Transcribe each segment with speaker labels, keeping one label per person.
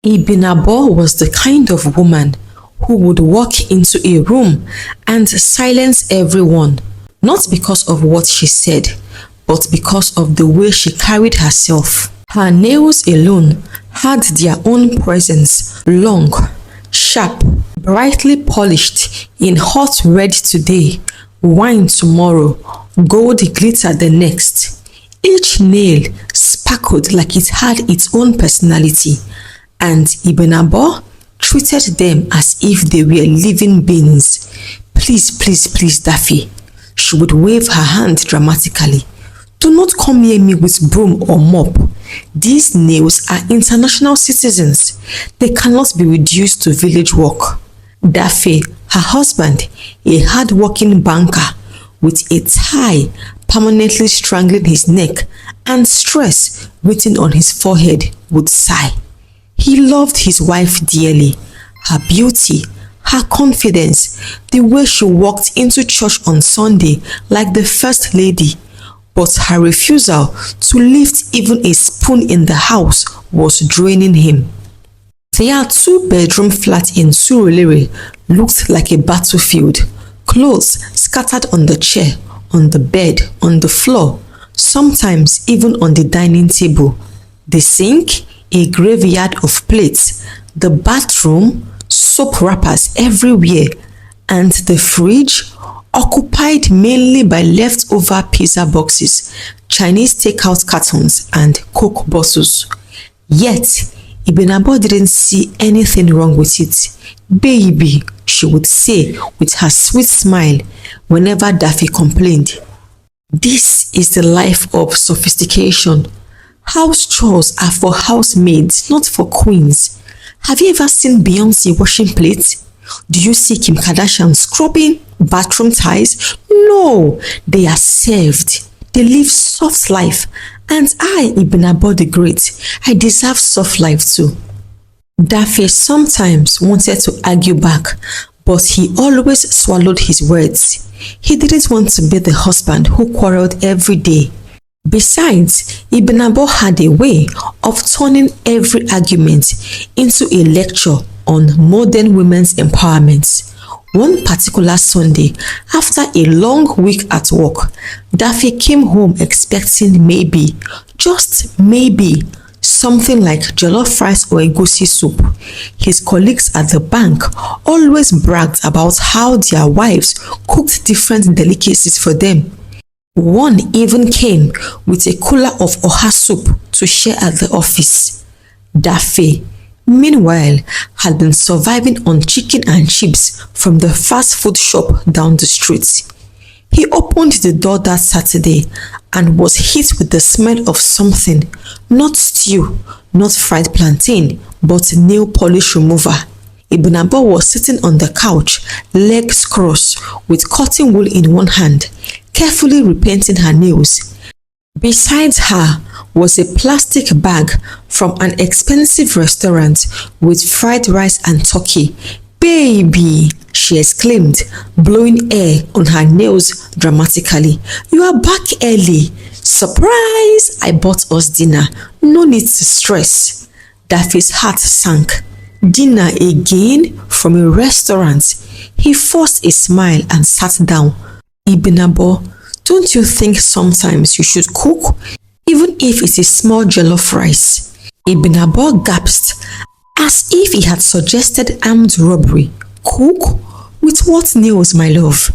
Speaker 1: Ibinabo was the kind of woman who would walk into a room and silence everyone, not because of what she said, but because of the way she carried herself. Her nails alone had their own presence, long, sharp, brightly polished, in hot red today, wine tomorrow, gold glitter the next. Each nail sparkled like it had its own personality, and Ibinabo treated them as if they were living beings. Please, please, please, Daffi. She would wave her hand dramatically. Do not come near me with broom or mop. These nails are international citizens. They cannot be reduced to village work. Daffi, her husband, a hard-working banker with a tie permanently strangling his neck and stress written on his forehead, would sigh. He loved his wife dearly, her beauty, her confidence, the way she walked into church on Sunday like the first lady. But her refusal to lift even a spoon in the house was draining him. Their two-bedroom flat in Surulere looked like a battlefield. Clothes scattered on the chair, on the bed, on the floor, sometimes even on the dining table. The sink, a graveyard of plates, the bathroom, soap wrappers everywhere, and the fridge, occupied mainly by leftover pizza boxes, Chinese takeout cartons, and Coke bottles. Yet, Ibinabo didn't see anything wrong with it. Baby, she would say with her sweet smile whenever Daffi complained. This is the life of sophistication. House chores are for housemaids, not for queens. Have you ever seen Beyonce washing plates? Do you see Kim Kardashian scrubbing bathroom ties? No, they are served. They live soft life. And I, Ibinabo the Great, I deserve soft life too. Daffi sometimes wanted to argue back, but he always swallowed his words. He didn't want to be the husband who quarreled every day. Besides, Ibinabo had a way of turning every argument into a lecture on modern women's empowerment. One particular Sunday, after a long week at work, Daffi came home expecting maybe, just maybe, something like jollof rice or egusi soup. His colleagues at the bank always bragged about how their wives cooked different delicacies for them. One even came with a cooler of oha soup to share at the office. Daffi, meanwhile, had been surviving on chicken and chips from the fast food shop down the street. He opened the door that Saturday and was hit with the smell of something, not stew, not fried plantain, but nail polish remover. Ibinabo was sitting on the couch, legs crossed, with cotton wool in one hand, carefully repainting her nails. Beside her was a plastic bag from an expensive restaurant with fried rice and turkey. Baby, she exclaimed, blowing air on her nails dramatically. You are back early. Surprise! I bought us dinner. No need to stress. Daffi's heart sank. Dinner again from a restaurant. He forced a smile and sat down. Ibinabo, don't you think sometimes you should cook, even if it's a small jollof rice? Ibinabo gasped, as if he had suggested armed robbery. Cook? With what nails, my love?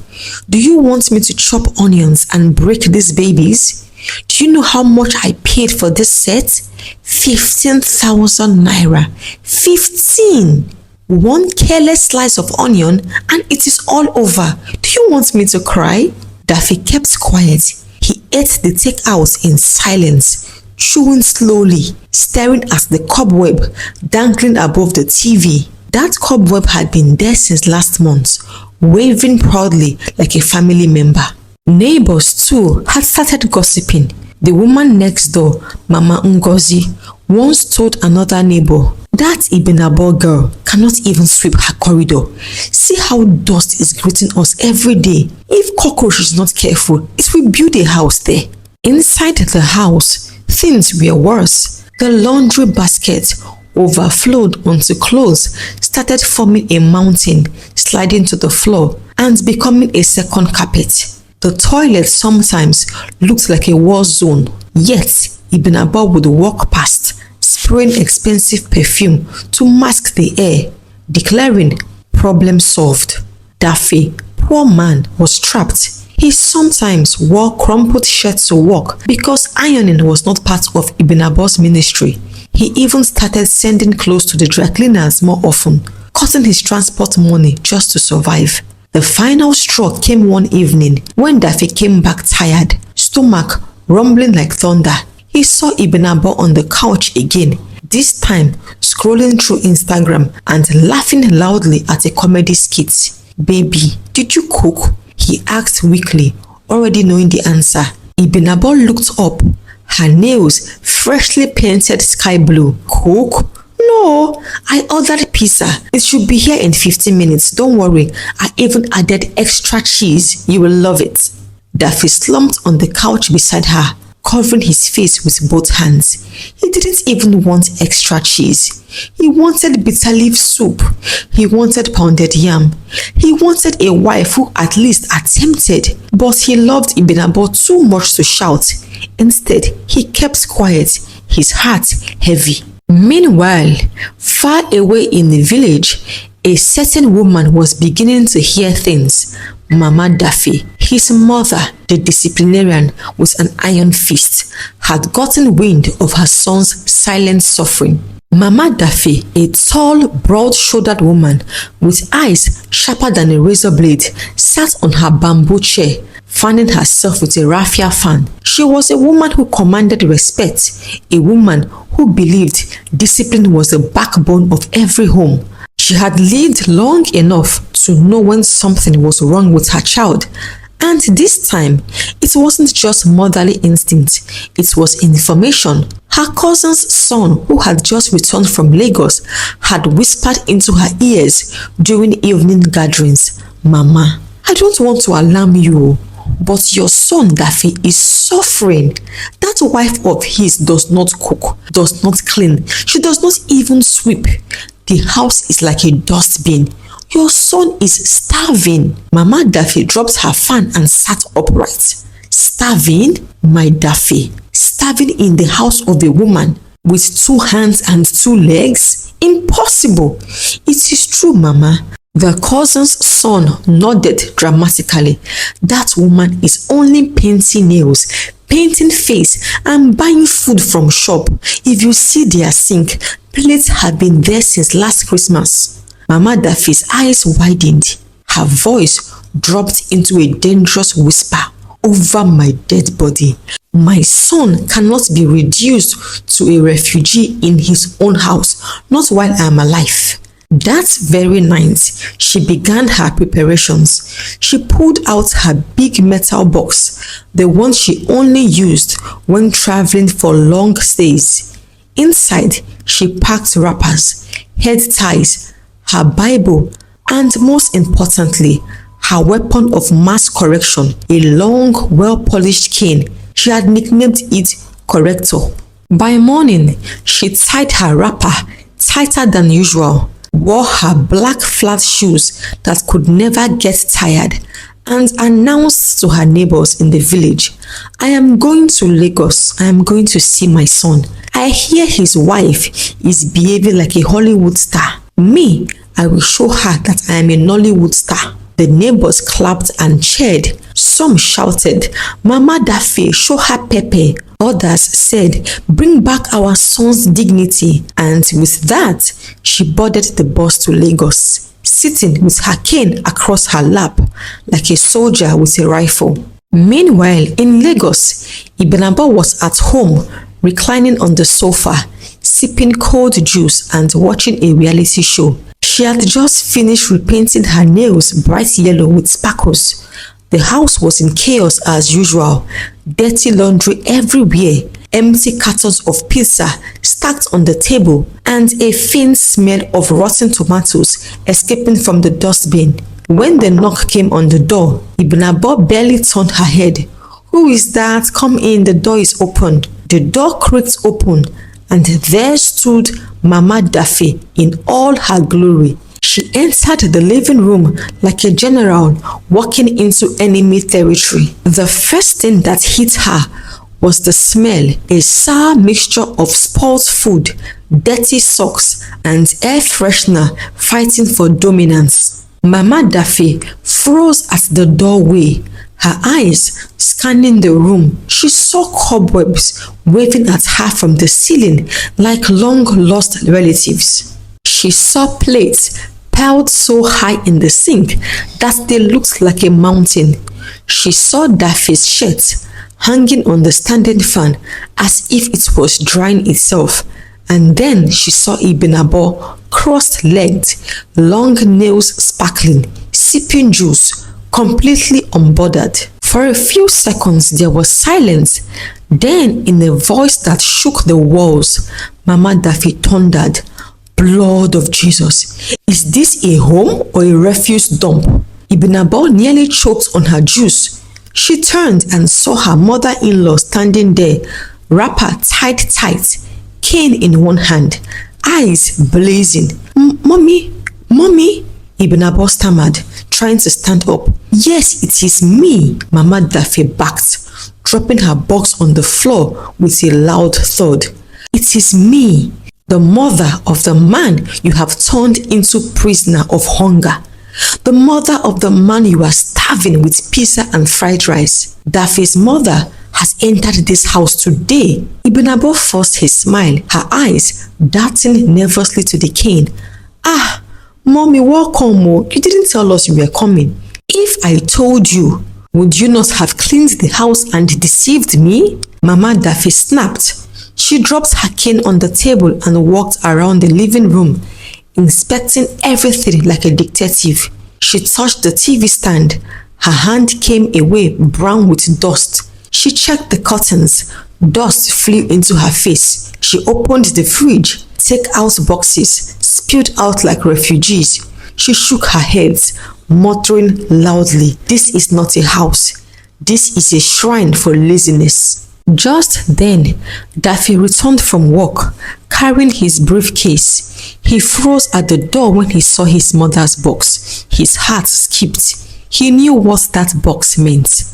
Speaker 1: Do you want me to chop onions and break these babies? Do you know how much I paid for this set? 15,000 naira. 15! One careless slice of onion and it is all over. Do you want me to cry? Daffi kept quiet. He ate the takeout in silence, chewing slowly, staring at the cobweb dangling above the TV. That cobweb had been there since last month, waving proudly like a family member. Neighbors too had started gossiping. The woman next door, Mama Ngozi, once told another neighbor, that Ibinabo girl cannot even sweep her corridor. See how dust is greeting us every day. If cockroach is not careful, it will build a house there. Inside the house, things were worse. The laundry basket, overflowed onto clothes, started forming a mountain, sliding to the floor, and becoming a second carpet. The toilet sometimes looked like a war zone, yet Ibn Abbas would walk past, spraying expensive perfume to mask the air, declaring, "Problem solved." Daffi, poor man, was trapped. He sometimes wore crumpled shirts to work because ironing was not part of Ibn Abbas' ministry. He even started sending clothes to the dry cleaners more often, cutting his transport money just to survive. The final straw came one evening when Daffi came back tired, stomach rumbling like thunder. He saw Ibn Abbas on the couch again, this time scrolling through Instagram and laughing loudly at a comedy skit. "Baby, did you cook?" he asked weakly, already knowing the answer. Ibn Abbas looked up, her nails freshly painted sky blue. "Cook? No, I ordered pizza. It should be here in 15 minutes. Don't worry, I even added extra cheese. You will love it." Daffi slumped on the couch beside her, covering his face with both hands. He didn't even want extra cheese. He wanted bitter leaf soup. He wanted pounded yam. He wanted a wife who at least attempted, but he loved Ibn Abbas too much to shout. Instead, he kept quiet, his heart heavy. Meanwhile, far away in the village, a certain woman was beginning to hear things. Mama Daffi, his mother, the disciplinarian with an iron fist, had gotten wind of her son's silent suffering. Mama Daffi, a tall, broad-shouldered woman with eyes sharper than a razor blade, sat on her bamboo chair, fanning herself with a raffia fan. She was a woman who commanded respect, a woman who believed discipline was the backbone of every home. She had lived long enough to know when something was wrong with her child. And this time, it wasn't just motherly instinct, it was information. Her cousin's son, who had just returned from Lagos, had whispered into her ears during evening gatherings, "Mama, I don't want to alarm you, but your son Daffi is suffering. That wife of his does not cook, does not clean, she does not even sweep. The house is like a dustbin. Your son is starving." Mama Daffi dropped her fan and sat upright. "Starving? My Daffi, starving in the house of a woman with 2 hands and 2 legs? Impossible." "It is true, Mama." The cousin's son nodded dramatically. "That woman is only painting nails, painting face, and buying food from shop. If you see their sink, plates have been there since last Christmas." Mama Daffi's eyes widened. Her voice dropped into a dangerous whisper. "Over my dead body. My son cannot be reduced to a refugee in his own house, not while I am alive." That very night, she began her preparations. She pulled out her big metal box, the one she only used when traveling for long stays. Inside, she packed wrappers, head ties, her Bible, and most importantly, her weapon of mass correction, a long, well-polished cane. She had nicknamed it Corrector. By morning, she tied her wrapper tighter than usual, wore her black flat shoes that could never get tired, and announced to her neighbors in the village, "I am going to Lagos. I am going to see my son. I hear his wife is behaving like a Hollywood star. Me, I will show her that I am a Nollywood star." The neighbors clapped and cheered. Some shouted, "Mama Daffi, show her Pepe." Others said, "Bring back our son's dignity." And with that, she boarded the bus to Lagos, sitting with her cane across her lap like a soldier with a rifle. Meanwhile, in Lagos, Ibn Abbas was at home, reclining on the sofa, sipping cold juice and watching a reality show. She had just finished repainting her nails bright yellow with sparkles. The house was in chaos as usual, dirty laundry everywhere, empty cartons of pizza stacked on the table, and a faint smell of rotten tomatoes escaping from the dustbin. When the knock came on the door, Ibn Abbas barely turned her head. "Who is that? Come in, the door is open." The door creaked open, and there stood Mama Daffi in all her glory. She entered the living room like a general walking into enemy territory. The first thing that hit her was the smell, a sour mixture of spoiled food, dirty socks, and air freshener fighting for dominance. Mama Daffi froze at the doorway, her eyes scanning the room. She saw cobwebs waving at her from the ceiling like long-lost relatives. She saw plates piled so high in the sink that they looked like a mountain. She saw Daffi's shirt hanging on the standing fan as if it was drying itself. And then she saw Ibinabo cross-legged, long nails sparkling, sipping juice, completely unbothered. For a few seconds there was silence. Then, in a voice that shook the walls, Mama Daffi thundered, "Blood of Jesus, is this a home or a refuse dump?" Ibinabo nearly choked on her juice. She turned and saw her mother-in-law standing there, wrapper tied tight, cane in one hand, eyes blazing. Mommy, Mommy," Ibinabo stammered, trying to stand up. "Yes, it is me," Mama Daffi backed, dropping her box on the floor with a loud thud. "It is me, the mother of the man you have turned into prisoner of hunger. The mother of the man you are starving with pizza and fried rice. Daffi's mother has entered this house today." Ibinabo forced his smile, her eyes darting nervously to the cane. "Ah, Mommy, welcome. You didn't tell us you were coming. If I told you, would you not have cleaned the house and deceived me?" Mama Daffi snapped. She dropped her cane on the table and walked around the living room, inspecting everything like a detective. She touched the TV stand. Her hand came away brown with dust. She checked the curtains. Dust flew into her face. She opened the fridge. Take out boxes, spilled out like refugees. She shook her head, muttering loudly, "This is not a house. This is a shrine for laziness." Just then, Daffi returned from work, carrying his briefcase. He froze at the door when he saw his mother's box. His heart skipped. He knew what that box meant.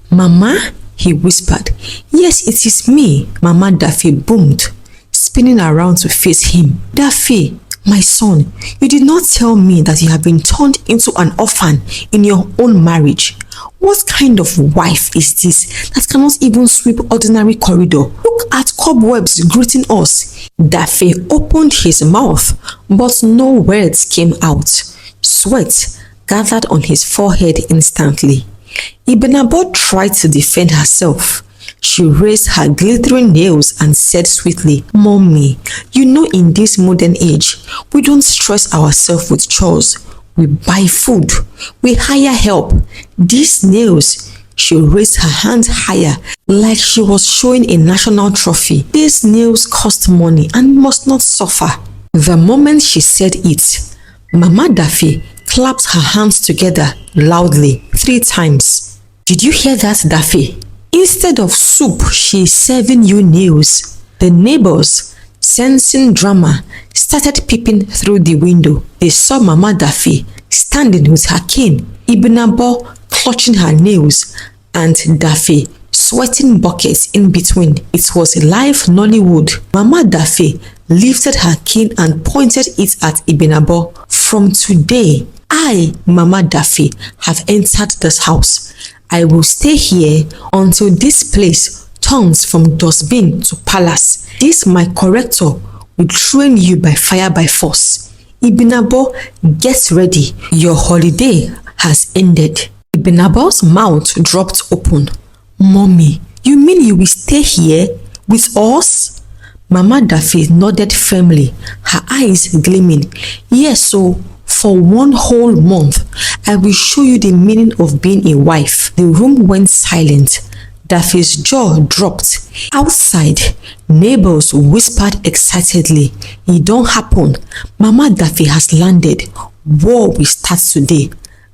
Speaker 1: "Mama?" he whispered. "Yes, it is me," Mama Daffi boomed, spinning around to face him. "Daffi, my son, you did not tell me that you have been turned into an orphan in your own marriage. What kind of wife is this that cannot even sweep ordinary corridor? Look at cobwebs greeting us." Daffi opened his mouth, but no words came out. Sweat gathered on his forehead instantly. Ibinabo tried to defend herself. She raised her glittering nails and said sweetly, "Mommy, you know in this modern age, we don't stress ourselves with chores. We buy food. We hire help. These nails," she raised her hand higher like she was showing a national trophy, "these nails cost money and must not suffer." The moment she said it, Mama Daffi clapped her hands together loudly 3 times. "Did you hear that, Daffi? Instead of soup, she is serving you nails." The neighbors, sensing drama, started peeping through the window. They saw Mama Daffi standing with her cane, Ibinabo clutching her nails, and Daffi sweating buckets in between. It was live Nollywood. Mama Daffi lifted her cane and pointed it at Ibinabo. "From today, I, Mama Daffi, have entered this house. I will stay here until this place turns from dustbin to palace. This my corrector will train you by fire by force. Ibinabo, get ready. Your holiday has ended." Ibinabo's mouth dropped open. "Mommy, you mean you will stay here with us?" Mama Daffi nodded firmly, her eyes gleaming. "Yes, so for 1 whole month, I will show you the meaning of being a wife." The room went silent. Daffi's jaw dropped. Outside, neighbors whispered excitedly, "It don't happen. Mama Daffi has landed. War will start today."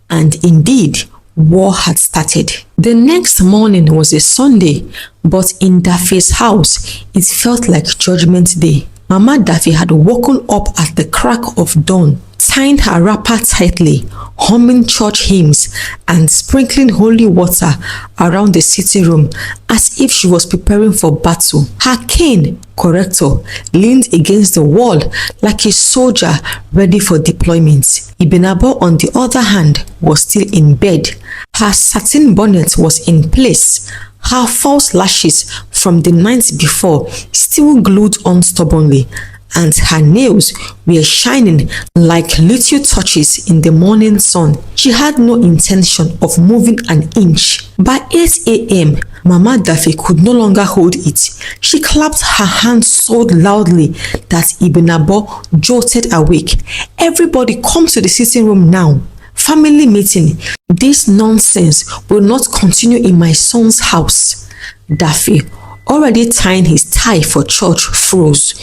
Speaker 1: And indeed, war had started. The next morning was a Sunday, but in Daffi's house, it felt like Judgment Day. Mama Daffi had woken up at the crack of dawn, tying her wrapper tightly, humming church hymns, and sprinkling holy water around the sitting room as if she was preparing for battle. Her cane, corrector, leaned against the wall like a soldier ready for deployment. Ibinabo, on the other hand, was still in bed. Her satin bonnet was in place. Her false lashes from the night before still glued on stubbornly, and her nails were shining like little torches in the morning sun. She had no intention of moving an inch. By 8 a.m., Mama Daffi could no longer hold it. She clapped her hands so loudly that Ibinabo jolted awake. "Everybody come to the sitting room now. Family meeting. This nonsense will not continue in my son's house." Daffi, already tying his tie for church, froze.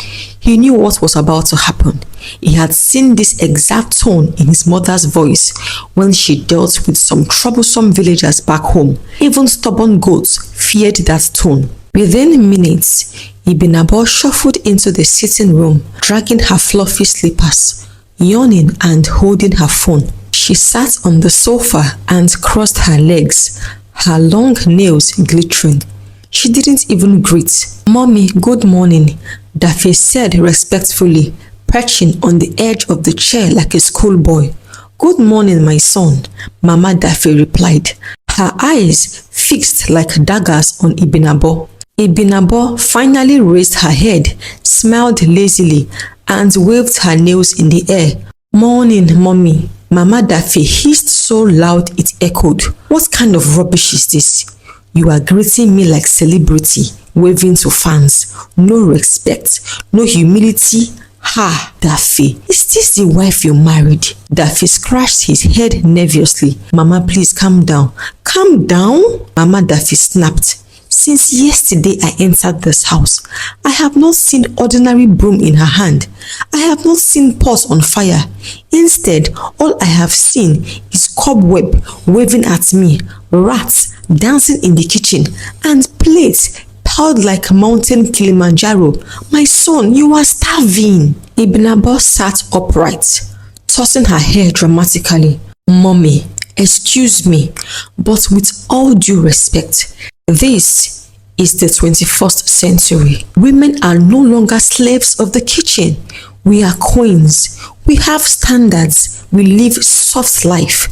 Speaker 1: He knew what was about to happen. He had seen this exact tone in his mother's voice when she dealt with some troublesome villagers back home. Even stubborn goats feared that tone. Within minutes, Ibinabo shuffled into the sitting room, dragging her fluffy slippers, yawning and holding her phone. She sat on the sofa and crossed her legs, her long nails glittering. She didn't even greet. "Mommy, good morning," Daffi said respectfully, perching on the edge of the chair like a schoolboy. "Good morning, my son," Mama Daffi replied, her eyes fixed like daggers on Ibinabo. Ibinabo finally raised her head, smiled lazily, and waved her nails in the air. "Morning, Mommy." Mama Daffi hissed so loud it echoed. "What kind of rubbish is this? You are greeting me like celebrity, waving to fans. No respect, no humility. Ha, Daffi, is this the wife you married?" Daffi scratched his head nervously. "Mama, please calm down." "Calm down?" Mama Daffi snapped. "Since yesterday I entered this house, I have not seen ordinary broom in her hand. I have not seen pots on fire. Instead, all I have seen is cobweb waving at me, rats dancing in the kitchen, and plates piled like Mountain Kilimanjaro. My son, you are starving." Ibinabo sat upright, tossing her hair dramatically. "Mommy, excuse me, but with all due respect, this is the 21st century. Women are no longer slaves of the kitchen. We are queens. We have standards. We live soft life.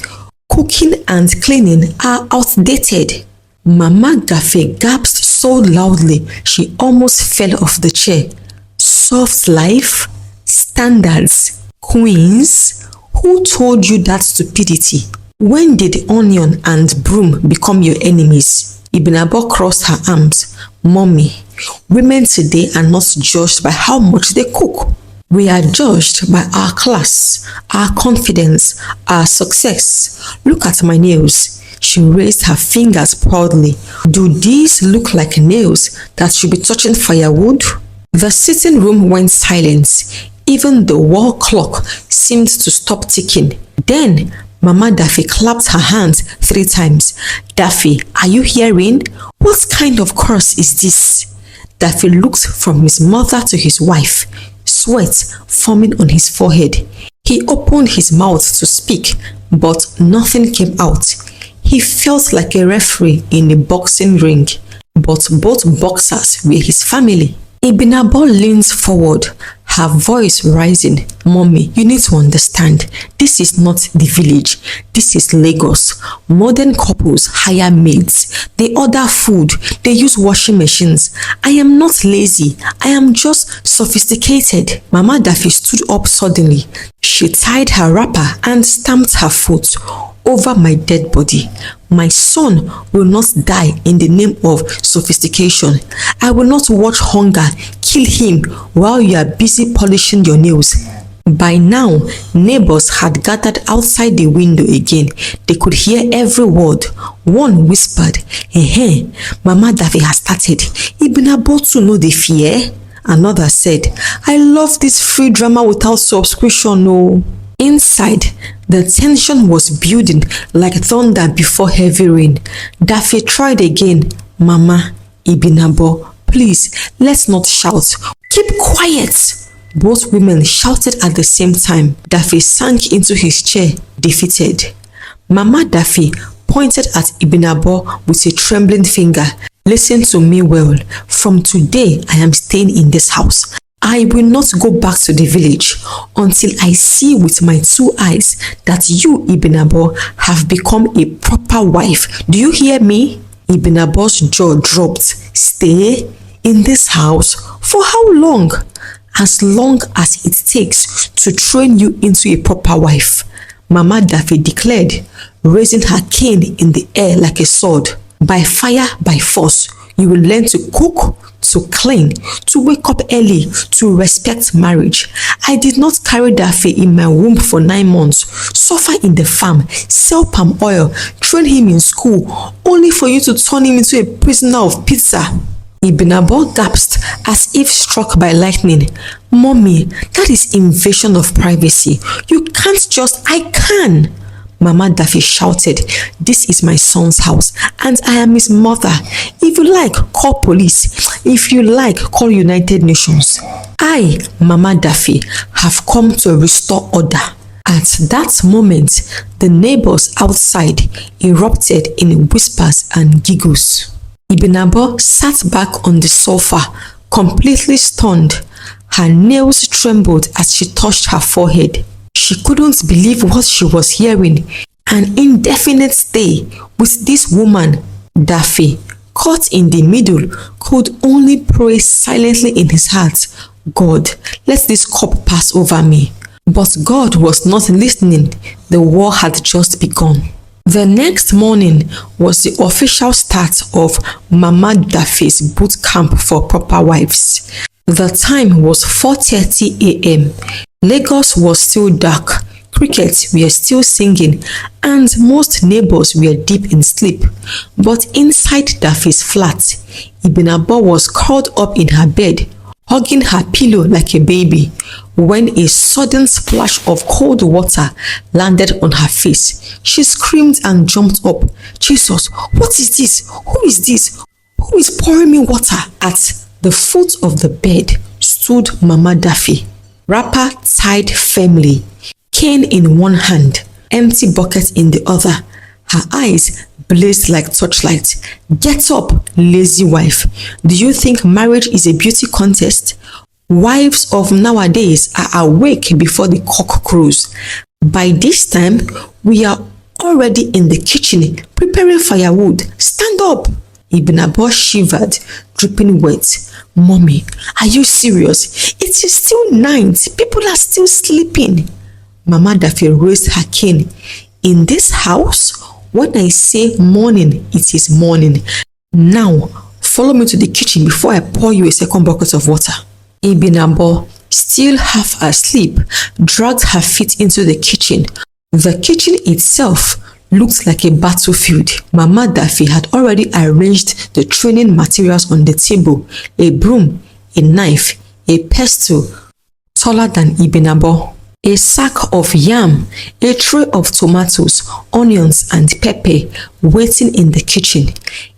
Speaker 1: Cooking and cleaning are outdated." Mama Daffi gasped so loudly she almost fell off the chair. "Soft life? Standards? Queens? Who told you that stupidity? When did onion and broom become your enemies?" Ibinabo crossed her arms. "Mommy, women today are not judged by how much they cook. We are judged by our class, our confidence, our success. Look at my nails." She raised her fingers proudly. "Do these look like nails that should be touching firewood?" The sitting room went silent. Even the wall clock seemed to stop ticking. Then Mama Daffi clapped her hands 3 times. "Daffi, are you hearing? What kind of curse is this?" Daffi looked from his mother to his wife, sweat forming on his forehead. He opened his mouth to speak, but nothing came out. He felt like a referee in a boxing ring, but both boxers were his family. Ibinabo leaned forward, her voice rising. "Mommy, you need to understand, this is not the village. This is Lagos. Modern couples hire maids. They order food. They use washing machines. I am not lazy. I am just sophisticated." Mama Daffi stood up suddenly. She tied her wrapper and stamped her foot. "Over my dead body. My son will not die in the name of sophistication. I will not watch hunger kill him while you are busy polishing your nails." By now, neighbors had gathered outside the window again. They could hear every word. One whispered, "Mama Daffi has started. Ibinabo too know the fear." Another said, "I love this free drama without subscription. No." Inside, the tension was building like thunder before heavy rain. Daffi tried again. Mama, Ibinabo, please, let's not shout. Keep quiet. Both women shouted at the same time. Daffi sank into his chair, defeated. Mama Daffi pointed at Ibinabo with a trembling finger. Listen to me well. From today, I am staying in this house. I will not go back to the village until I see with my 2 eyes that you, Ibinabo, have become a proper wife. Do you hear me? Ibinabo's jaw dropped. Stay in this house? For how long? As long as it takes to train you into a proper wife, Mama Daffi declared, raising her cane in the air like a sword. By fire, by force, you will learn to cook, to clean, to wake up early, to respect marriage. I did not carry Daffi in my womb for 9 months, suffer in the farm, sell palm oil, train him in school, only for you to turn him into a prisoner of pizza. Ibinabo gasped as if struck by lightning. Mommy, that is invasion of privacy. You can't just… I can! Mama Daffi shouted, this is my son's house and I am his mother. If you like, call police. If you like, call United Nations. I, Mama Daffi, have come to restore order. At that moment, the neighbors outside erupted in whispers and giggles. Ibinabo sat back on the sofa, completely stunned. Her nails trembled as she touched her forehead. She couldn't believe what she was hearing. An indefinite stay with this woman, Daffi, caught in the middle, could only pray silently in his heart, God, let this cup pass over me. But God was not listening. The war had just begun. The next morning was the official start of Mama Daffi's boot camp for proper wives. The time was 4:30 a.m. Lagos was still dark, crickets were still singing, and most neighbors were deep in sleep. But inside Daffi's flat, Ibinabo was curled up in her bed, hugging her pillow like a baby, when a sudden splash of cold water landed on her face. She screamed and jumped up. Jesus, what is this? Who is this? Who is pouring me water? At the foot of the bed stood Mama Daffi, wrapper tied firmly, cane in one hand, empty bucket in the other. Her eyes blazed like torchlight. Get up, lazy wife. Do you think marriage is a beauty contest? Wives of nowadays are awake before the cock crows. By this time, we are already in the kitchen preparing firewood. Stand up. Ibinabo shivered, dripping wet. Mommy, are you serious? It is still night. People are still sleeping. Mama Daffi raised her cane. In this house, when I say morning, it is morning. Now, follow me to the kitchen before I pour you a second bucket of water. Ibinabo, still half asleep, dragged her feet into the kitchen. The kitchen itself looked like a battlefield. Mama Daffi had already arranged the training materials on the table: a broom, a knife, a pestle taller than Ibinabo, a sack of yam, a tray of tomatoes, onions and pepper waiting in the kitchen.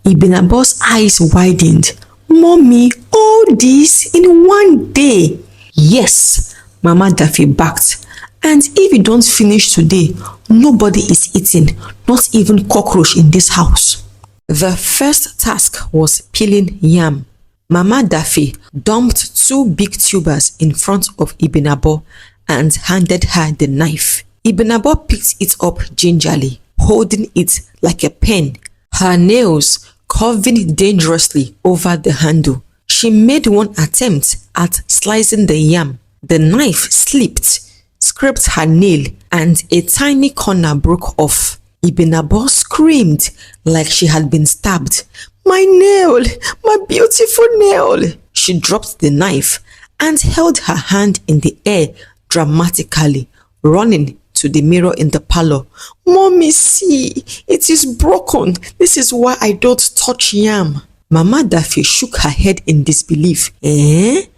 Speaker 1: Ibinabo's eyes widened. Mommy, all this in one day? Yes, Mama Daffi backed. And if you don't finish today, nobody is eating, not even cockroach in this house. The first task was peeling yam. Mama Daffi dumped 2 big tubers in front of Ibinabo and handed her the knife. Ibinabo picked it up gingerly, holding it like a pen, her nails curving dangerously over the handle. She made one attempt at slicing the yam. The knife slipped, scraped her nail, and a tiny corner broke off. Ibinabo screamed like she had been stabbed. My nail! My beautiful nail! She dropped the knife and held her hand in the air dramatically, running to the mirror in the parlor. Mommy, see, it is broken. This is why I don't touch yam. Mama Daffi shook her head in disbelief.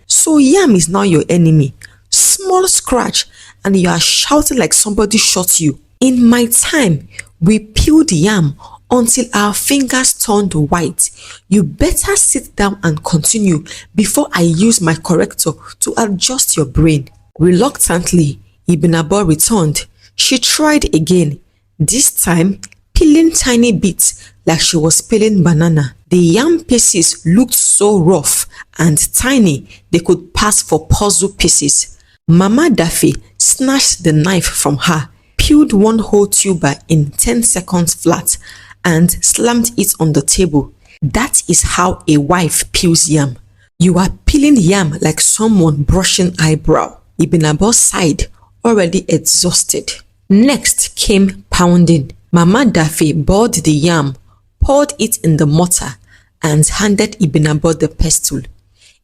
Speaker 1: So yam is now your enemy? Small scratch and you are shouting like somebody shot you. In my time, we peeled yam until our fingers turned white. You better sit down and continue before I use my corrector to adjust your brain. Reluctantly, Ibn Abba returned. She tried again, this time peeling tiny bits like she was peeling banana. The yam pieces looked so rough and tiny they could pass for puzzle pieces. Mama Daffi snatched the knife from her, peeled one whole tuber in 10 seconds flat, and slammed it on the table. That is how a wife peels yam. You are peeling yam like someone brushing eyebrow. Ibn Abba sighed, already exhausted. Next came pounding. Mama Daffi boiled the yam, poured it in the mortar, and handed Ibn Abba the pestle.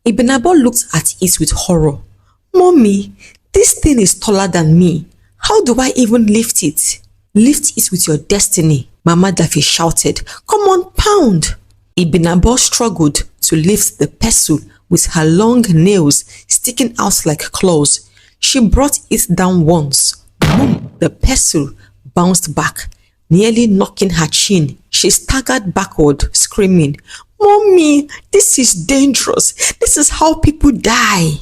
Speaker 1: Ibn Abba looked at it with horror. Mommy, this thing is taller than me. How do I even lift it? Lift it with your destiny, Mama Daffi shouted. Come on, pound. Ibn Abba struggled to lift the pestle with her long nails sticking out like claws. She brought it down once. Boom! The pestle bounced back, nearly knocking her chin. She staggered backward, screaming, Mommy, this is dangerous. This is how people die.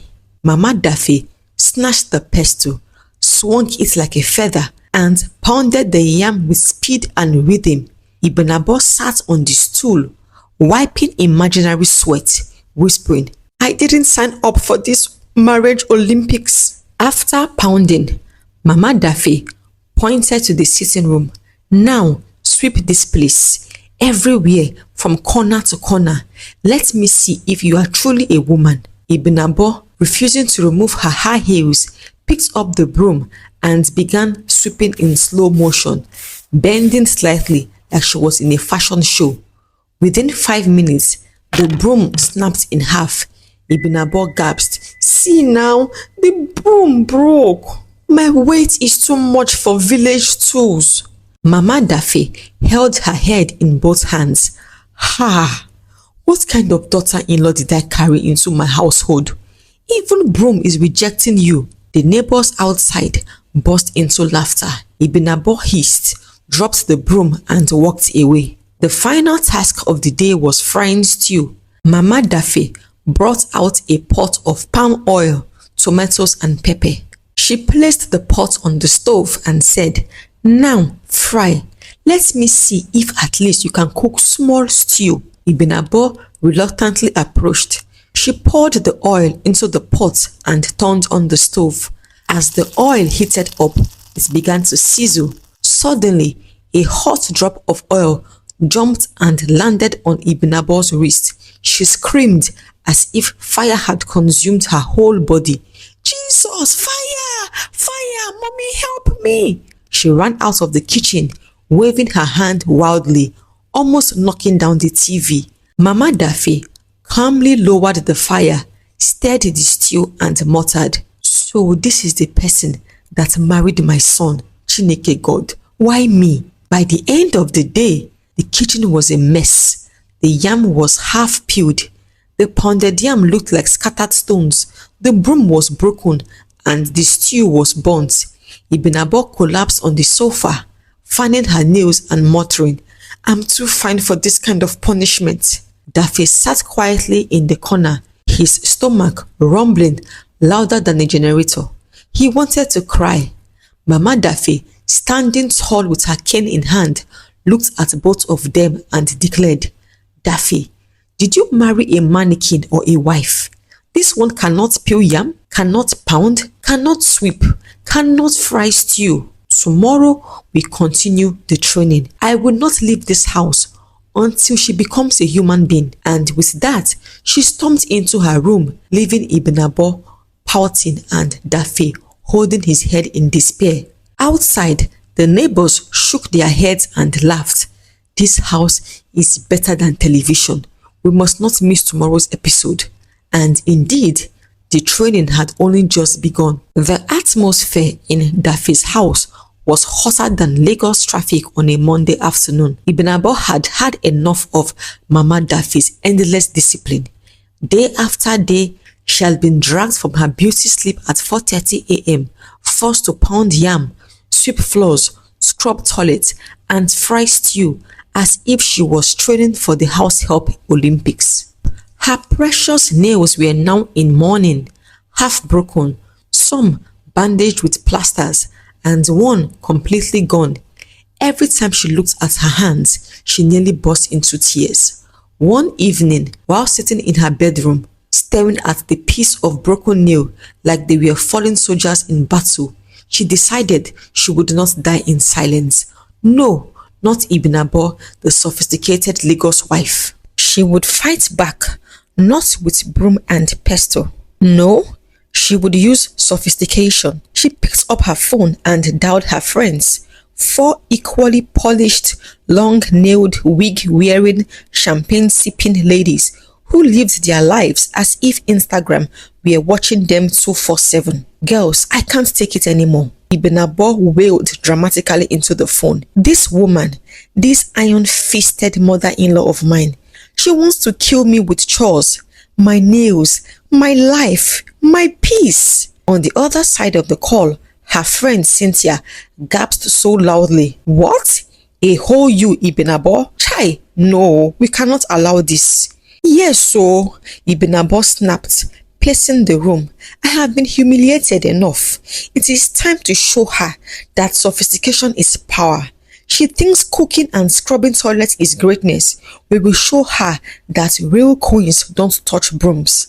Speaker 1: Mama Daffi snatched the pestle, swung it like a feather, and pounded the yam with speed and rhythm. Ibn Abba sat on the stool, wiping imaginary sweat, whispering, I didn't sign up for this marriage Olympics. After pounding, Mama Daffi pointed to the sitting room. Now, sweep this place, everywhere, from corner to corner. Let me see if you are truly a woman. Ibn Abba, refusing to remove her high heels, picked up the broom and began sweeping in slow motion, bending slightly like she was in a fashion show. Within 5 minutes, the broom snapped in half. Ibn Abba gasped, See now, the broom broke. My weight is too much for village tools. Mama Daffi held her head in both hands. Ha! What kind of daughter-in-law did I carry into my household? Even broom is rejecting you. The neighbors outside burst into laughter. Ibn Abba hissed, dropped the broom and walked away. The final task of the day was frying stew. Mama Daffi brought out a pot of palm oil, tomatoes and pepper. She placed the pot on the stove and said, Now fry. Let me see if at least you can cook small stew. Ibn Abba reluctantly approached. She poured the oil into the pot and turned on the stove. As the oil heated up, it began to sizzle. Suddenly, a hot drop of oil jumped and landed on Ibn Abba's wrist. She screamed as if fire had consumed her whole body. Jesus, fire! Fire! Mommy, help me! She ran out of the kitchen, waving her hand wildly, almost knocking down the TV. Mama Daffi calmly lowered the fire, stirred the stew and muttered, So this is the person that married my son, Chineke God. Why me? By the end of the day, the kitchen was a mess. The yam was half peeled. The pounded yam looked like scattered stones. The broom was broken and the stew was burnt. Ibn Abba collapsed on the sofa, fanning her nails and muttering, I'm too fine for this kind of punishment. Daffi sat quietly in the corner, his stomach rumbling louder than a generator. He wanted to cry. Mama Daffi, standing tall with her cane in hand, looked at both of them and declared, Daffi, did you marry a mannequin or a wife? This one cannot peel yam, cannot pound, cannot sweep, cannot fry stew. Tomorrow we continue the training. I will not leave this house until she becomes a human being. And with that, she stormed into her room, leaving Ibn Abba pouting and Daffi holding his head in despair. Outside, the neighbors shook their heads and laughed. This house is better than television. We must not miss tomorrow's episode. And indeed, the training had only just begun. The atmosphere in Daffi's house was hotter than Lagos traffic on a Monday afternoon. Ibn Abba had had enough of Mama Daffi's endless discipline. Day after day, she had been dragged from her beauty sleep at 4:30 a.m., forced to pound yam, sweep floors, scrub toilets, and fry stew as if she was training for the house help Olympics. Her precious nails were now in mourning, half broken, some bandaged with plasters, and one completely gone. Every time she looked at her hands, she nearly burst into tears. One evening, while sitting in her bedroom, staring at the piece of broken nail like they were fallen soldiers in battle, she decided she would not die in silence. No, not Ibinabo, the sophisticated Lagos wife. She would fight back, not with broom and pestle. No, she would use sophistication. She picked up her phone and dialed her friends. 4 equally polished, long-nailed, wig-wearing, champagne-sipping ladies who lived their lives as if Instagram were watching them 24/7. Girls, I can't take it anymore. Ibinabo wailed dramatically into the phone. This woman, this iron-fisted mother-in-law of mine, she wants to kill me with chores, my nails, my life, my peace. On the other side of the call, her friend Cynthia gasped so loudly. What? A whole you, Ibinabo? Chai, no, we cannot allow this. Yes, so, Ibinabo snapped, pacing the room. I have been humiliated enough. It is time to show her that sophistication is power. She thinks cooking and scrubbing toilets is greatness. We will show her that real queens don't touch brooms.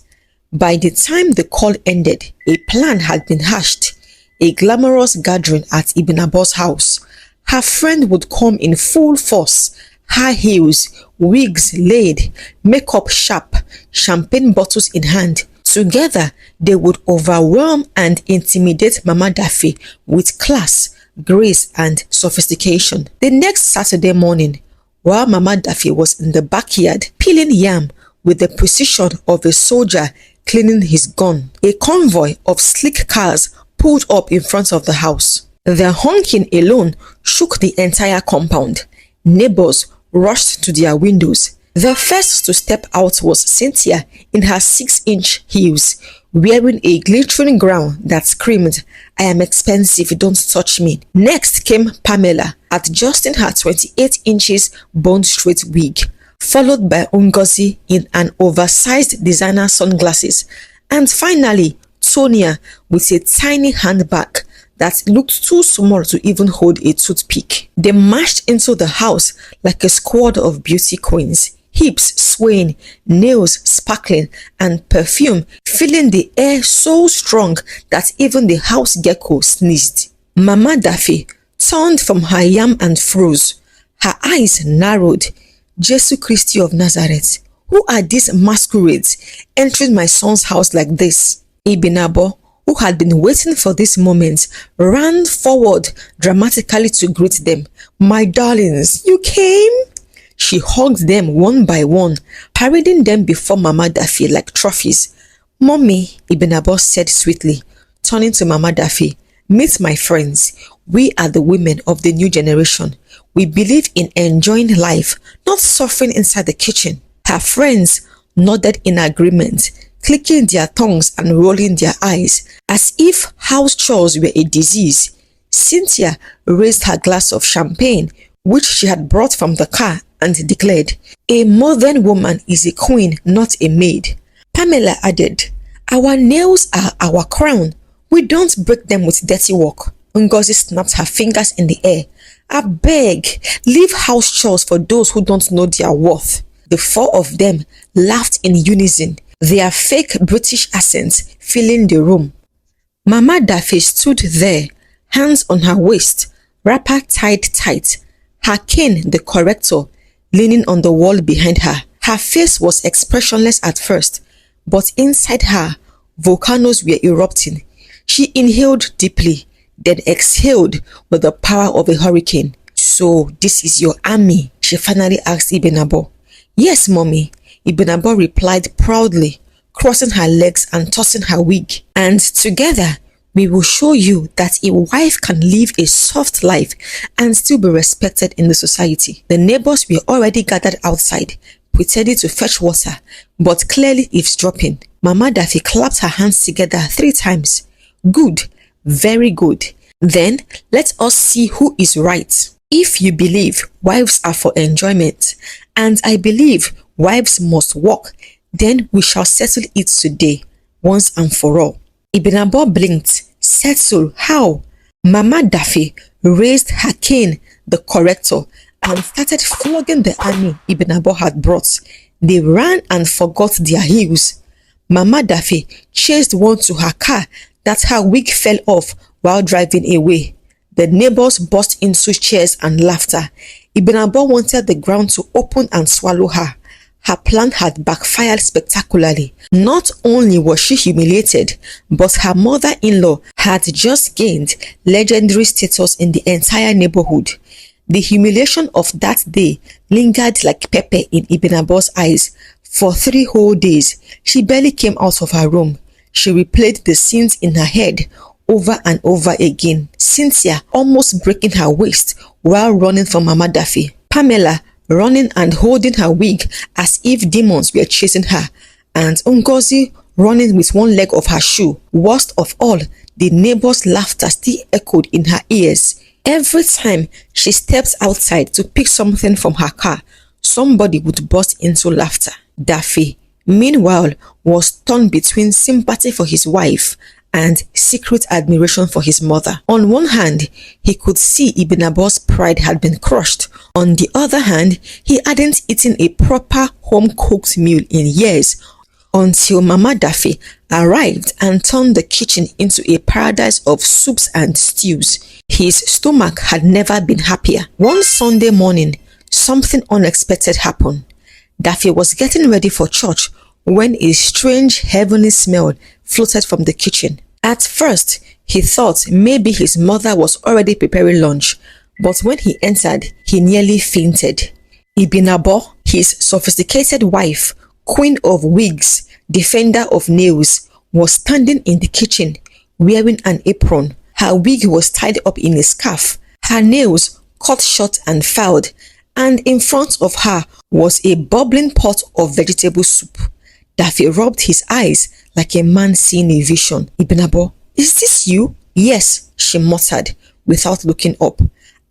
Speaker 1: By the time the call ended, a plan had been hatched. A glamorous gathering at Ibinabo's house. Her friend would come in full force, high heels, wigs laid, makeup sharp, champagne bottles in hand. Together, they would overwhelm and intimidate Mama Daffi with class, grace, and sophistication. The next Saturday morning, while Mama Daffi was in the backyard peeling yam with the precision of a soldier cleaning his gun, a convoy of sleek cars pulled up in front of the house. Their honking alone shook the entire compound. Neighbors rushed to their windows. The first to step out was Cynthia in her 6-inch heels, wearing a glittering gown that screamed, I am expensive, don't touch me. Next came Pamela, adjusting her 28 inches bone straight wig, followed by Ngozi in an oversized designer sunglasses, and finally Sonia with a tiny handbag that looked too small to even hold a toothpick. They marched into the house like a squad of beauty queens, hips swaying, nails sparkling, and perfume filling the air so strong that even the house gecko sneezed. Mama Daffi turned from her yam and froze. Her eyes narrowed. Jesus Christ of Nazareth, who are these masquerades entering my son's house like this? Ibinabo, who had been waiting for this moment, ran forward dramatically to greet them. My darlings, you came? She hugged them one by one, parading them before Mama Daffi like trophies. Mommy, Ibinabo said sweetly, turning to Mama Daffi, meet my friends. We are the women of the new generation. We believe in enjoying life, not suffering inside the kitchen. Her friends nodded in agreement, clicking their tongues and rolling their eyes as if house chores were a disease. Cynthia raised her glass of champagne, which she had brought from the car, and declared, a modern woman is a queen, not a maid. Pamela added, our nails are our crown. We don't break them with dirty work. Ngozi snapped her fingers in the air. I beg, leave house chores for those who don't know their worth. The 4 of them laughed in unison, their fake British accents filling the room. Mama Daffi stood there, hands on her waist, wrapper tied tight, her cane, the corrector, leaning on the wall behind her. Her face was expressionless at first, but inside her, volcanoes were erupting. She inhaled deeply, then exhaled with the power of a hurricane. So this is your army? She finally asked Ibinabo. Yes, mommy, Ibinabo replied proudly, crossing her legs and tossing her wig. And together, we will show you that a wife can live a soft life and still be respected in the society. The neighbors were already gathered outside, pretending to fetch water, but clearly eavesdropping. Mama Daffi clapped her hands together 3 times. Good. Very good. Then let us see who is right. If you believe wives are for enjoyment, and I believe wives must work, then we shall settle it today, once and for all. Ibn Abba blinked. Settle? How? Mama Daffi raised her cane, the corrector, and started flogging the army Ibn Abba had brought. They ran and forgot their heels. Mama Daffi chased one to her car that her wig fell off while driving away. The neighbors burst into cheers and laughter. Ibn Abba wanted the ground to open and swallow her. Her plan had backfired spectacularly. Not only was she humiliated, but her mother-in-law had just gained legendary status in the entire neighborhood. The humiliation of that day lingered like pepper in Ibn Abba's eyes. For 3 whole days, she barely came out of her room. She replayed the scenes in her head over and over again. Cynthia almost breaking her waist while running from Mama Daffi. Pamela running and holding her wig as if demons were chasing her. And Ngozi running with one leg of her shoe. Worst of all, the neighbors' laughter still echoed in her ears. Every time she stepped outside to pick something from her car, somebody would burst into laughter. Daffi, meanwhile, was torn between sympathy for his wife and secret admiration for his mother. On one hand, he could see Ibn Abba's pride had been crushed. On the other hand, he hadn't eaten a proper home-cooked meal in years, until Mama Daffi arrived and turned the kitchen into a paradise of soups and stews. His stomach had never been happier. One Sunday morning, something unexpected happened. Daffi was getting ready for church when a strange heavenly smell floated from the kitchen. At first, he thought maybe his mother was already preparing lunch, but when he entered, he nearly fainted. Ibn Abba, his sophisticated wife, queen of wigs, defender of nails, was standing in the kitchen wearing an apron. Her wig was tied up in a scarf, her nails cut short and filed, and in front of her was a bubbling pot of vegetable soup. Daffi rubbed his eyes like a man seeing a vision. Ibn Abba, is this you? Yes, she muttered without looking up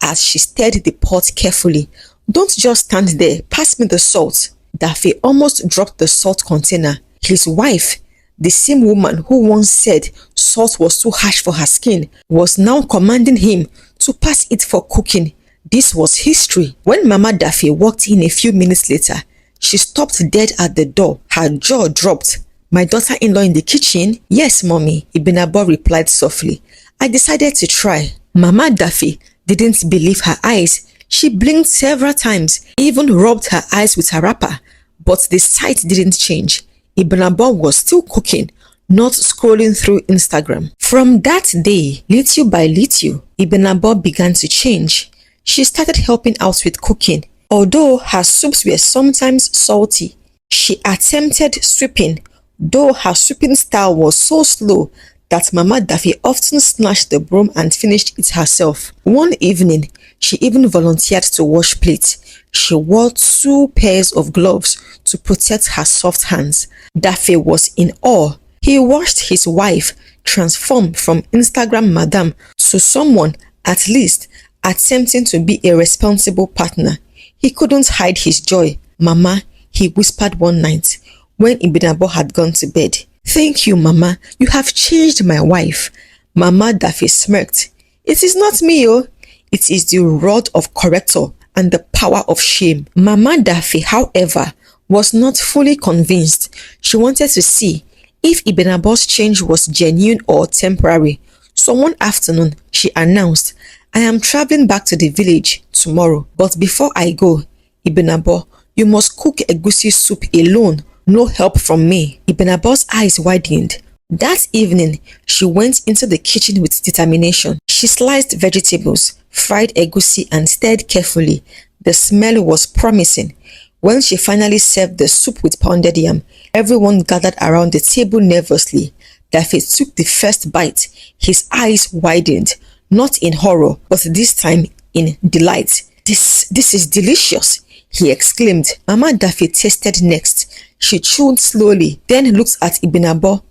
Speaker 1: as she stirred the pot carefully. Don't just stand there, pass me the salt. Daffi almost dropped the salt container. His wife, the same woman who once said salt was too harsh for her skin, was now commanding him to pass it for cooking. This was history. When Mama Daffi walked in a few minutes later, she stopped dead at the door. Her jaw dropped. My daughter-in-law in the kitchen? Yes, mommy, Ibn Abba replied softly. I decided to try. Mama Daffi didn't believe her eyes. She blinked several times, even rubbed her eyes with her wrapper. But the sight didn't change. Ibn Abba was still cooking, not scrolling through Instagram. From that day, little by little, Ibn Abba began to change. She started helping out with cooking. Although her soups were sometimes salty, she attempted sweeping, though her sweeping style was so slow that Mama Daffi often snatched the broom and finished it herself. One evening, she even volunteered to wash plates. She wore 2 pairs of gloves to protect her soft hands. Daffi was in awe. He watched his wife transform from Instagram madam to someone, at least, attempting to be a responsible partner. He couldn't hide his joy. Mama, he whispered one night when Ibn Abba had gone to bed. Thank you, Mama. You have changed my wife. Mama Daffi smirked. It is not me, oh. It is the rod of corrector and the power of shame. Mama Daffi, however, was not fully convinced. She wanted to see if Ibn Abba's change was genuine or temporary. So one afternoon, she announced, I am traveling back to the village tomorrow, but before I go, Ibn Abba, you must cook egusi soup alone, no help from me. Ibn Abba's eyes widened. That evening, she went into the kitchen with determination. She sliced vegetables, fried egusi and stirred carefully. The smell was promising. When she finally served the soup with pounded yam, everyone gathered around the table nervously. Daffi took the first bite. His eyes widened. Not in horror, but this time in delight. This is delicious, he exclaimed. Mama Daffi tasted next. She chewed slowly, then looked at Ibn Abba.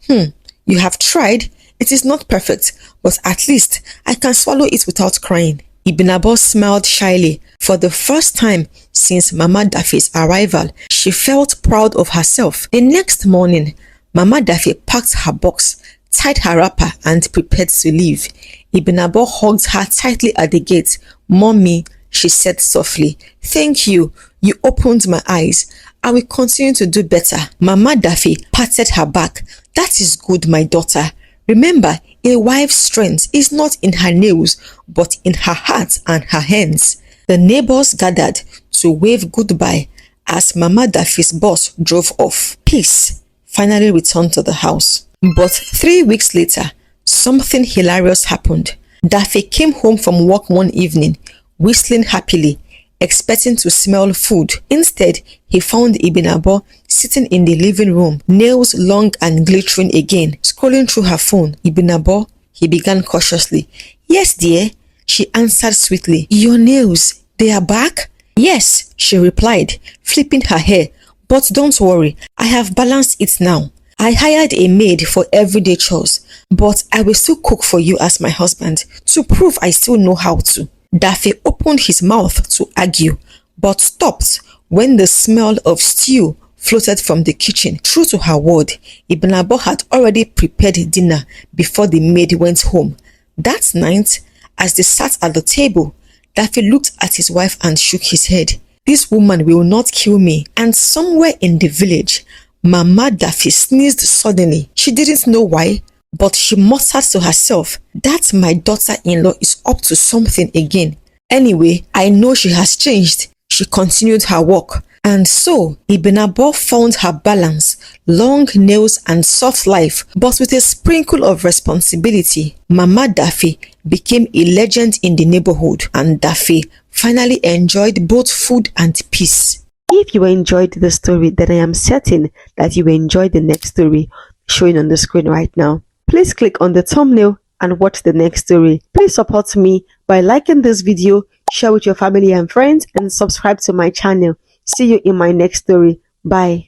Speaker 1: You have tried? It is not perfect, but at least I can swallow it without crying. Ibinabo smiled shyly. For the first time since Mama Daffi's arrival, she felt proud of herself. The next morning, Mama Daffi packed her box, tied her wrapper, and prepared to leave. Ibinabo hugged her tightly at the gate. "Mommy," she said softly, "thank you. You opened my eyes. I will continue to do better." Mama Daffi patted her back. "That is good, my daughter. Remember, a wife's strength is not in her nails, but in her heart and her hands." The neighbors gathered to wave goodbye as Mama Daffi's bus drove off. Peace finally returned to the house. But 3 weeks later, something hilarious happened. Daffi came home from work one evening, whistling happily, expecting to smell food. Instead, he found Ibinabo sitting in the living room, nails long and glittering again, scrolling through her phone. "Ibinabo," he began cautiously. "Yes, dear," she answered sweetly. "Your nails, they are back?" "Yes," she replied, flipping her hair. "But don't worry, I have balanced it now. I hired a maid for everyday chores, but I will still cook for you as my husband to prove I still know how to." Daffi opened his mouth to argue, but stopped when the smell of stew floated from the kitchen. True to her word, Ibinabo had already prepared dinner before the maid went home. That night, as they sat at the table, Daffi looked at his wife and shook his head. "This woman will not kill me." And somewhere in the village, Mama Daffi sneezed suddenly. She didn't know why, but she muttered to herself, "That my daughter-in-law is up to something again. Anyway, I know she has changed." She continued her walk. And so, Ibinabo found her balance, long nails and soft life, but with a sprinkle of responsibility. Mama Daffi became a legend in the neighborhood, and Daffi finally enjoyed both food and peace. If you enjoyed the story, then I am certain that you will enjoy the next story showing on the screen right now. Please click on the thumbnail and watch the next story. Please support me by liking this video, share with your family and friends, and subscribe to my channel. See you in my next story. Bye.